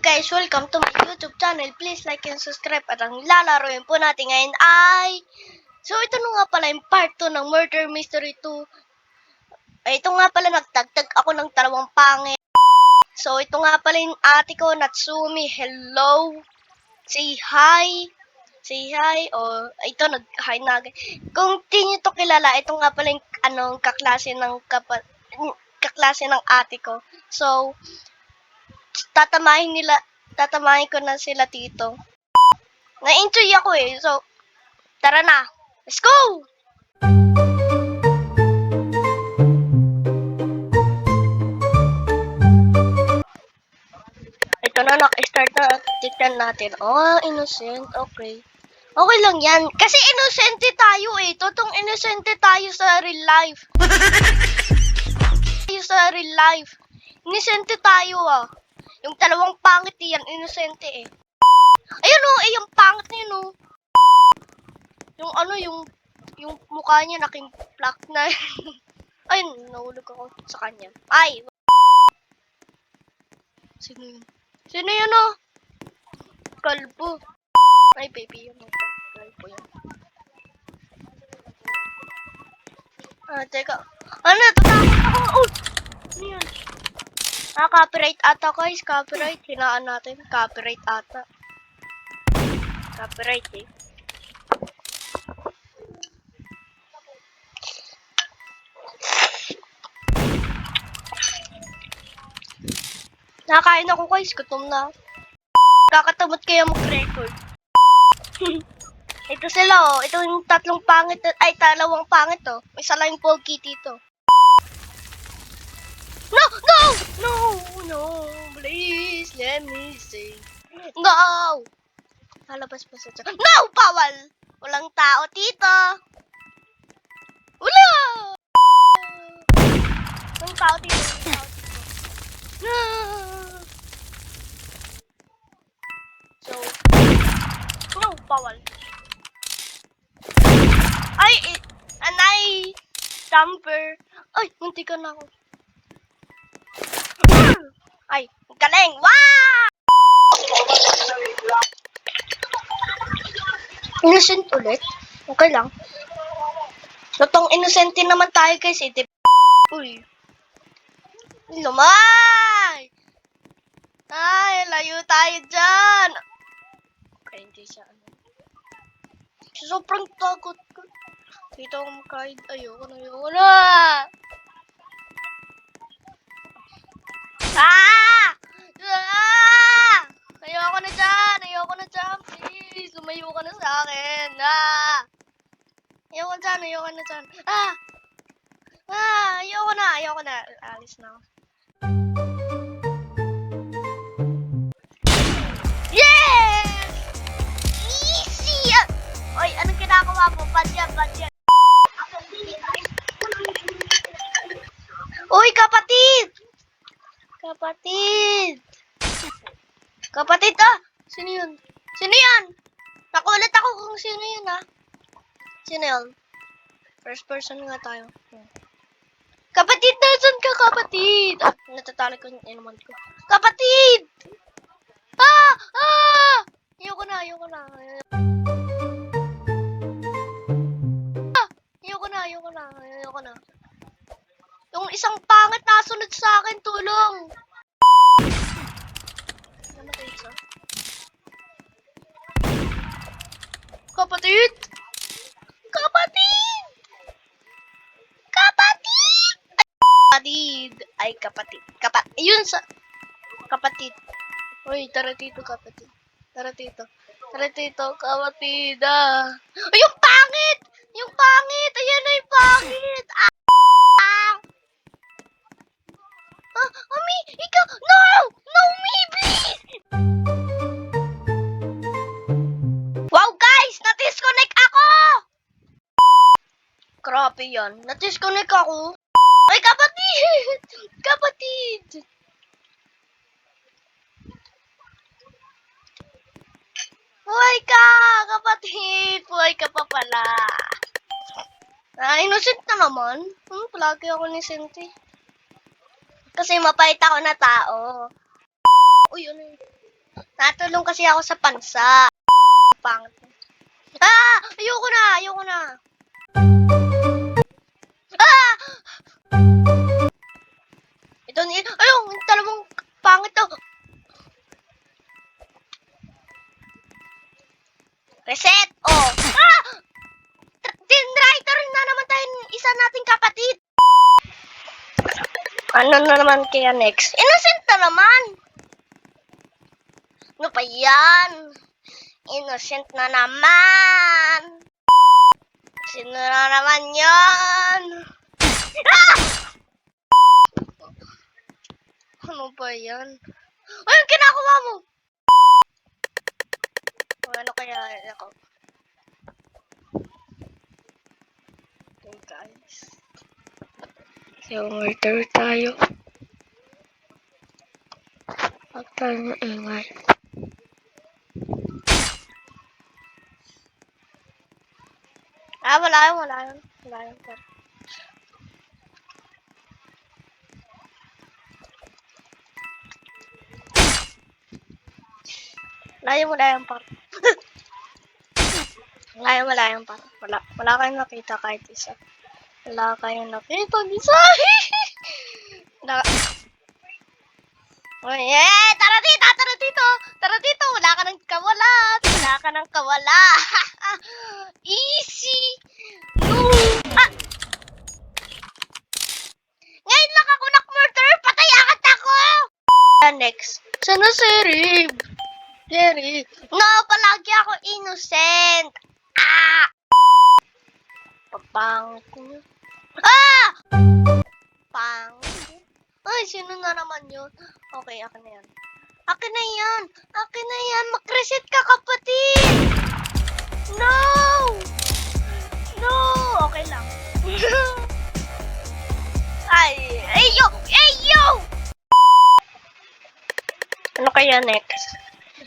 guys, welcome to my YouTube channel. Please like and subscribe. At ang lalaroin po natin ngayon ay... So, ito nga pala yung part 2 ng Murder Mystery 2. Ay, ito nga pala, nagtagtag ako ng dalawang pangit. So, ito nga pala yung ate ko, Natsumi. Hello. Say hi. Say hi. O, ito, nag-hi na. Kung di nyo to kilala, ito nga pala yung kaklase ng ate ko. So, tatamahin ko na sila dito. Na-enjoy ako eh. So, tara na. Let's go! Ito na, naka-start na. Tignan natin. Oh, innocent. Okay. Okay lang yan. Kasi innocente tayo eh. Totoong innocente tayo sa real life. Innocente tayo ah. Yung dalawang pangit yan, innocente eh. Ayun oh, yung pangit na yun oh. Yung mukha niya naking black na. Ayun, nahulog ako sa kanya. Ay! Sino yun? Sino yun oh? Kalbo. Ay, baby yun. Kalbo yun. Ah, teka. Ano? Tatakot ako. Oh! Ano yun? Ah, copyright ata guys. Copyright. Hinaan natin. Copyright ata. Copyright eh. Nakakain ako guys. Gutom na. Kakatamot kaya mag-record. Ito sila oh. Ito yung tatlong pangit. Ay, dalawang pangit oh. Isa lang yung pogi dito. No! No! No! No! Please, let me see. No! Lalabas pa sa tiyan. No! Bawal! Walang tao dito. Wala! Walang tao dito. No! So, no! Bawal. Ay! Anay! Jumper. Ay! Munti ka na ako. Ay! Galing! Wow! Innocent ulit? Okay lang. Totong innocent naman tayo guys eh. Uy. Lumay! Ay, layo tayo dyan. Okay, hindi siya ano. Sobrang takot ko. Dito ako makahid. Ayoko na. Ah! Ah! Ayoko na dyan. Please, lumayo ka na sa akin. Ah! Ayoko na dyan. Ah! Ah! Ayoko na. Alis na ako. Yes! Easy! Oy, anong ginagawa mo? Badyan. Uy, kapatid! Kapatid ah! Sino yun? Nakulat ako kung sino yun ah. Sino yun? First person nga tayo. Kapatid, nasan ka kapatid? Ah, natatali ko yung inuman ko. Kapatid! Ah! Ah! Ayoko na. Ayoko na. Yung isang pangit nasunod sa akin, tulong! Namatay siya. Kapatid! Ay, kapatid. Yun sa... Kapatid. Uy, tara dito, kapatid. Kapatid, ah. Ay, yung pangit! Ayan na yung pangit! Ah! Mami, ikaw! No! No, me, please! Wow, guys! Na-disconnect ako! Grabe yan. Na-disconnect ako. Ay, kapatid! Buhay ka, kapatid! Buhay ka pa pala. Ah, innocent na naman. Palagi ako innocent eh. Kasi mapait ako na tao. Uy, ano yun? Natulong kasi ako sa pansa. Pangit. Ah! Ayoko na! Ayoko na! Ah! Ito ni... Ayun! Talabong pangit to. Reset! Oh! Ah! Tinwriter na naman tayo ng isa nating kapatid. Ano na naman kaya next? Innocent na naman! Ano pa yan? Innocent na naman! Sino na naman yan? Ah! Ano ba yan? Ay, yung kinakuha mo! O, ano kaya ako? Okay, guys. So, murder tayo. Huwag tayo maingay. Ah, wala yun. Wala yun. Wala yun, par. Wala yun, par. Wala kayong nakita kahit isa. Wala kayong nakita isa. Wala. Oh, yeah! Tara dito! Wala ka ng kawala! Easy! No! Ah! Ngayon lang ako nak-murder! Patay agad ako! Next. Sana si Rib. Jerry. No, palagi ako innocent. Ah! Papangit niyo. Ah! Pangit. Ay, sino na naman yun? Okay, akin na yan. Akin na yan. Mag-reset ka, kapatid. No! No! Okay lang. Ay, yo! Ano kaya next?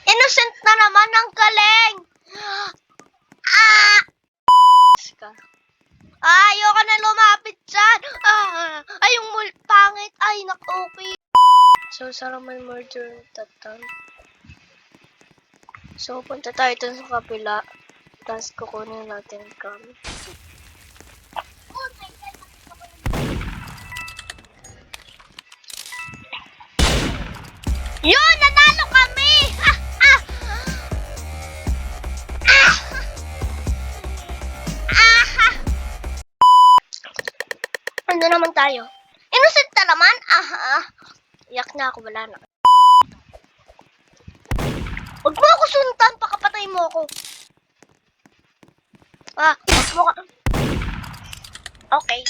Innocent na naman, ang galing! Ah! Ayoko na lumapit dyan! Ay, yung pangit! Ay, okay. So, sana may murder that time. So, punta tayo dun sa kabila. Tapos, kukunin natin yung cam. Yun! Nanalo kami! Ano naman tayo? Innocent na naman? Iyak na ako, wala na. Huwag mo ako suntan, pakapatay mo ako. Huwag mo ka. Okay.